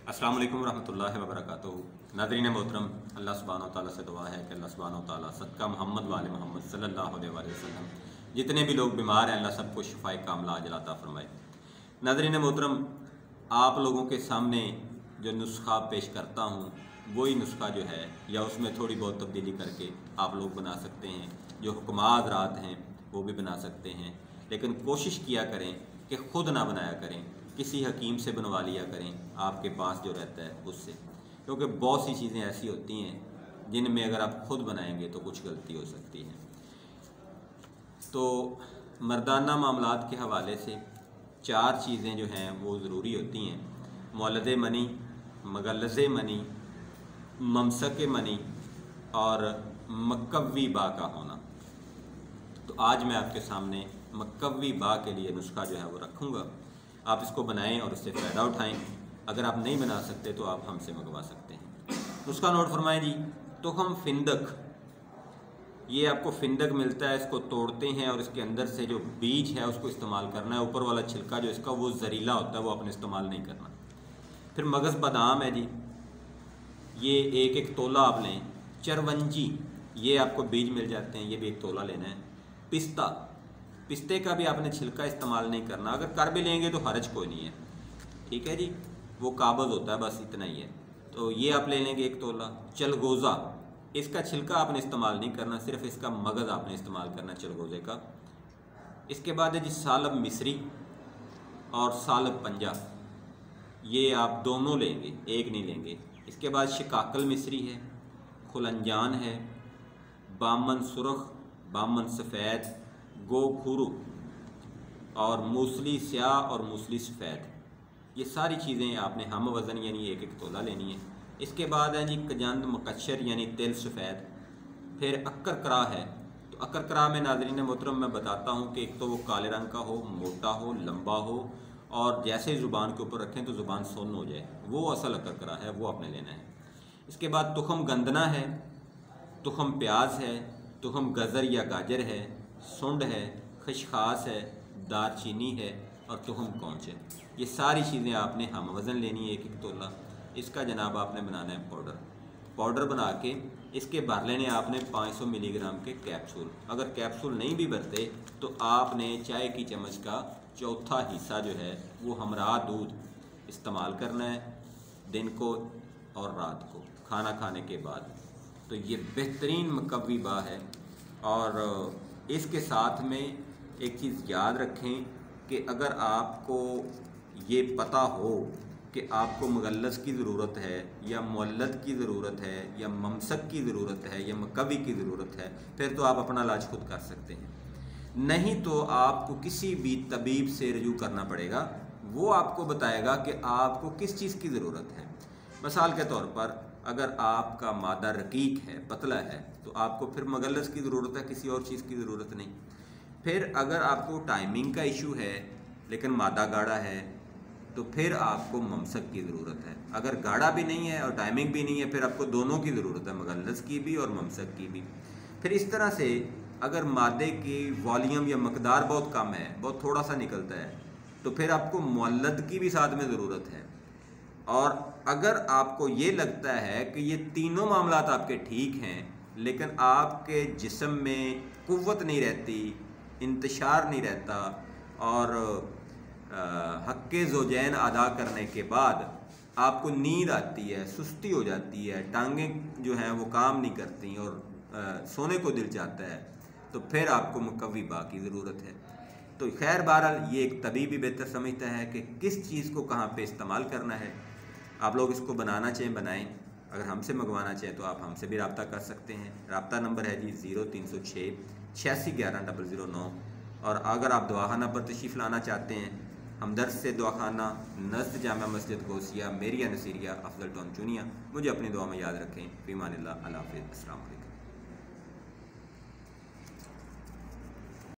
अस्सलाम वालेकुम रहमतुल्लाहि व बरकातुहू। नाज़रीन मोहतरम, अल्लाह सुब्हानहू व तआला से दुआ है कि अल्लाह सुब्हानहू व तआला सदका मोहम्मद वाले मोहम्मद सल्लल्लाहु अलैहि वसल्लम जितने भी लोग बीमार हैं अल्लाह सबको शिफाए कामला अजल अता फरमाए। नाज़रीन मोहतरम, आप लोगों के सामने जो नुस्खा पेश करता हूँ वही नुस्खा जो है या उसमें थोड़ी बहुत तब्दीली करके आप लोग बना सकते हैं। जो हुक्मात रात हैं वो भी बना सकते हैं, लेकिन कोशिश किया करें कि ख़ुद ना बनाया करें, किसी हकीम से बनवा लिया करें आपके पास जो रहता है उससे, क्योंकि बहुत सी चीज़ें ऐसी होती हैं जिनमें अगर आप ख़ुद बनाएंगे तो कुछ गलती हो सकती है। तो मर्दाना मामलात के हवाले से 4 चीज़ें जो हैं वो ज़रूरी होती हैं: मौलद मनी, मगलज़ मनी, ममसक मनी और मकवी बा का होना। तो आज मैं आपके सामने मकवी बा के लिए नुस्खा जो है वो रखूँगा। आप इसको बनाएं और इससे फ़ायदा उठाएं। अगर आप नहीं बना सकते तो आप हमसे मंगवा सकते हैं। नुस्खा नोट फरमाएं जी। तो हम फिंदक, ये आपको फिंदक मिलता है, इसको तोड़ते हैं और इसके अंदर से जो बीज है उसको इस्तेमाल करना है। ऊपर वाला छिलका जो इसका वो जहरीला होता है, वो आपने इस्तेमाल नहीं करना। फिर मगज़ बादाम है जी, ये एक तोला आप लें। चरवंजी, ये आपको बीज मिल जाते हैं, ये भी 1 तोला लेना है। पिस्ता, पिस्ते का भी आपने छिलका इस्तेमाल नहीं करना, अगर कर भी लेंगे तो हर्ज कोई नहीं है, ठीक है जी, वो काबज़ होता है, बस इतना ही है। तो ये आप ले लेंगे 1 तोला। चलगोज़ा, इसका छिलका आपने इस्तेमाल नहीं करना, सिर्फ इसका मगज़ आपने इस्तेमाल करना चलगोज़े का। इसके बाद है जी सालब मिस्री और सालब पंजा, ये आप दोनों लेंगे, एक नहीं लेंगे। इसके बाद शिकाकल मिस्री है, खुलंजान है, बामन सुरख, बामन सफ़ेद, गोखुरु और मूसली स्याह और मूसली सफ़ेद, ये सारी चीज़ें आपने हम वज़न यानी 1 तोला लेनी है। इसके बाद है जी कजंद मकशर यानी तिल सफ़ेद। फिर अक्कर है। तो अक्कर में नाज़रीन मोहतरम मैं बताता हूँ कि एक तो वो काले रंग का हो, मोटा हो, लंबा हो और जैसे ज़ुबान के ऊपर रखें तो ज़ुबान सुन्न हो जाए, वो असल अक्कर है, वो आपने लेना है। इसके बाद तुखम गंदना है, तुखम प्याज है, तुखम गज़र या गाजर है, सुंड है, खशखास है, दारचीनी है और तुखम कौंच है। ये सारी चीज़ें आपने हम वज़न लेनी है 1 तोला। इसका जनाब आपने बनाना है पाउडर बना के इसके भर लेने आपने 500 मिलीग्राम के कैप्सूल। अगर कैप्सूल नहीं भी भरते तो आपने चाय की चम्मच का 1/4 हिस्सा जो है वो हमरा दूध इस्तेमाल करना है दिन को और रात को खाना खाने के बाद। तो ये बेहतरीन मकवी बा है। और इसके साथ में एक चीज़ याद रखें कि अगर आपको ये पता हो कि आपको मुगल्लस की ज़रूरत है या मुअल्लद की ज़रूरत है या ममसक की ज़रूरत है या मकवी की ज़रूरत है, फिर तो आप अपना इलाज खुद कर सकते हैं। नहीं तो आपको किसी भी तबीब से रजू करना पड़ेगा, वो आपको बताएगा कि आपको किस चीज़ की ज़रूरत है। मिसाल के तौर पर अगर आपका मादा रकीक है, पतला है, तो आपको फिर मुगल्लस की ज़रूरत है, किसी और चीज़ की ज़रूरत नहीं। फिर अगर आपको टाइमिंग का इशू है लेकिन मादा गाढ़ा है तो फिर आपको ममसक की ज़रूरत है। अगर गाढ़ा भी नहीं है और टाइमिंग भी नहीं है फिर आपको दोनों की ज़रूरत है, मुगल्लस की भी और ममसक की भी। फिर इस तरह से अगर मादे की वॉल्यूम या मकदार बहुत कम है, बहुत थोड़ा सा निकलता है, तो फिर आपको मुअल्लद की भी साथ में ज़रूरत है। और अगर आपको ये लगता है कि ये तीनों मामलात आपके ठीक हैं लेकिन आपके जिस्म में कुव्वत नहीं रहती, इंतशार नहीं रहता और हक़्क़े ज़ौजैन अदा करने के बाद आपको नींद आती है, सुस्ती हो जाती है, टांगें जो हैं वो काम नहीं करती और सोने को दिल चाहता है, तो फिर आपको मुकव्वी बा की ज़रूरत है। तो खैर बहरहाल ये एक तबीब भी बेहतर समझता है कि किस चीज़ को कहाँ पे इस्तेमाल करना है। आप लोग इसको बनाना चाहें बनाएं, अगर हमसे मंगवाना चाहें तो आप हमसे भी रब्ता कर सकते हैं। रब्ता नंबर है जी 0306 86 11 009। और अगर आप दवाखाना पर तशरीफ़ लाना चाहते हैं, हमदर्द से दवाखाना, नज़द जामा मस्जिद गौसिया, मेरिया नसीरिया, अफजल टाउन चुनिया। मुझे अपनी दुआ में याद रखें। फ़ी अमानिल्लाह, अल्लाह हाफ़िज़, अस्सलाम वालेकुम।